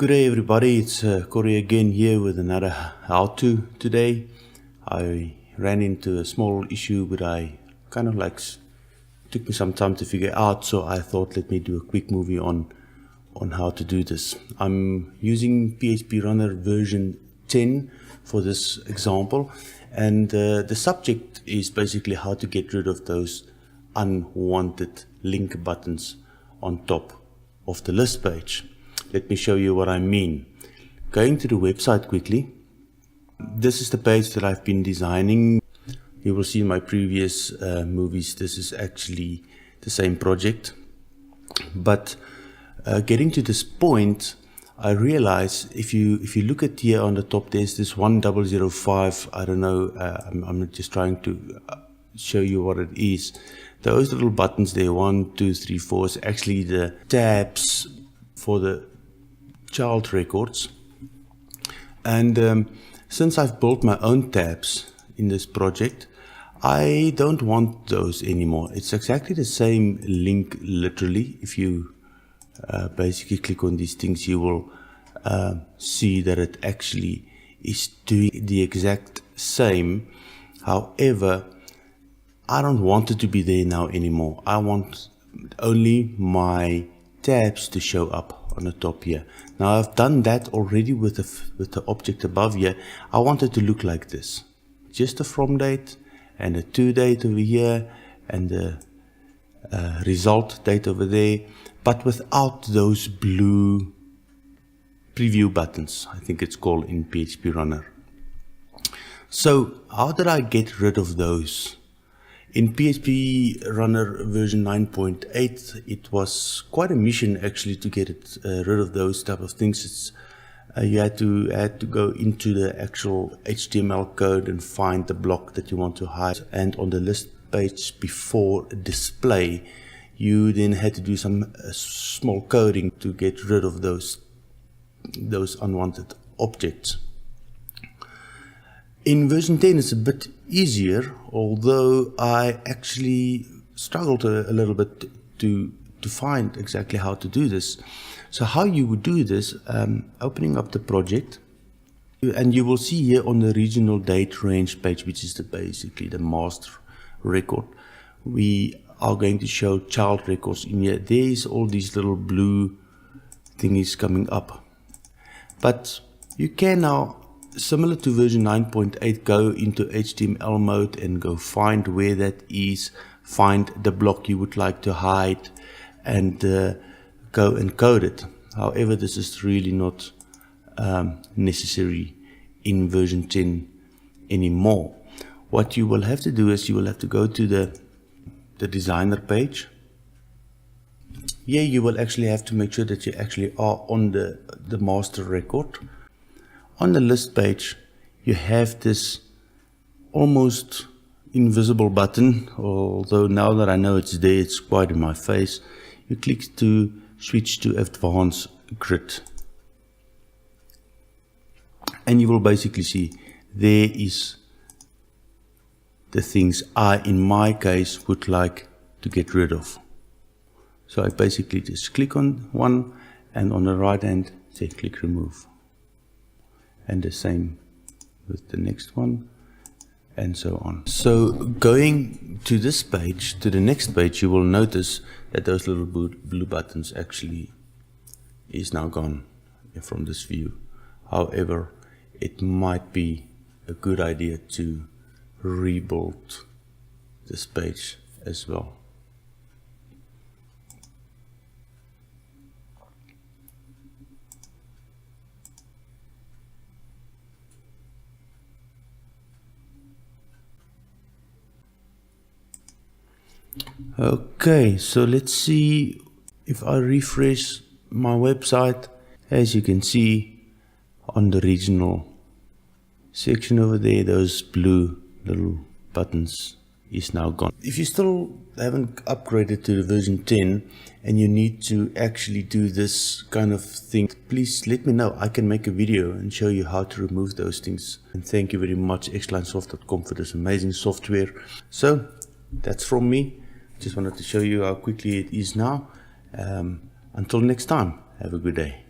Good day everybody, it's Corey again here with another how-to today. I ran into a small issue but I kind of took me some time to figure out, so I thought let me do a quick movie on how to do this. I'm using PHP Runner version 10 for this example, and the subject is basically how to get rid of those unwanted link buttons on top of the list page. Let me show you what I mean. Going to the website quickly. This is the page that I've been designing. You will see in my previous movies, this is actually the same project. But getting to this point, I realize if you look at here on the top, there's this 1005. I don't know. I'm just trying to show you what it is. Those little buttons there, 1, 2, 3, 4, is actually the tabs for the child records. And since I've built my own tabs in this project, I don't want those anymore. It's exactly the same link, literally. If you basically click on these things, you will see that it actually is doing the exact same. However, I don't want it to be there now anymore. I want only my tabs to show up on the top here. Now I've done that already with the object above here. I want it to look like this. Just a from date and a to date over here and the result date over there, but without those blue preview buttons, I think it's called in PHP Runner. So how did I get rid of those? In PHP Runner version 9.8, it was quite a mission actually to get rid of those type of things. It's, you had to go into the actual HTML code and find the block that you want to hide. And on the list page before display, you then had to do some small coding to get rid of those unwanted objects. In version 10 it's a bit easier, although I actually struggled a little bit to find exactly how to do this. So how you would do this, opening up the project, and you will see here on the regional date range page, which is basically the master record, we are going to show child records in here. There is all these little blue thingies coming up. But you can now, similar to version 9.8, go into HTML mode and go find where that is, find the block you would like to hide, and go and code it. However, this is really not necessary in version 10 anymore. What you will have to do is you will have to go to the designer page. Here you will actually have to make sure that you actually are on the master record. On the list page, you have this almost invisible button, although now that I know it's there, it's quite in my face. You click to switch to advanced grid. And you will basically see there is the things I, in my case, would like to get rid of. So I basically just click on one, and on the right hand, say click remove. And the same with the next one, and so on. So going to this page, to the next page, you will notice that those little blue buttons actually is now gone from this view. However, it might be a good idea to rebuild this page as well. Okay, so let's see if I refresh my website. As you can see on the regional section over there, those blue little buttons is now gone. If you still haven't upgraded to the version 10 and you need to actually do this kind of thing, please let me know. I can make a video and show you how to remove those things. And thank you very much, xlinesoft.com, for this amazing software. So that's from me. Just wanted to show you how quickly it is now. Until next time, have a good day.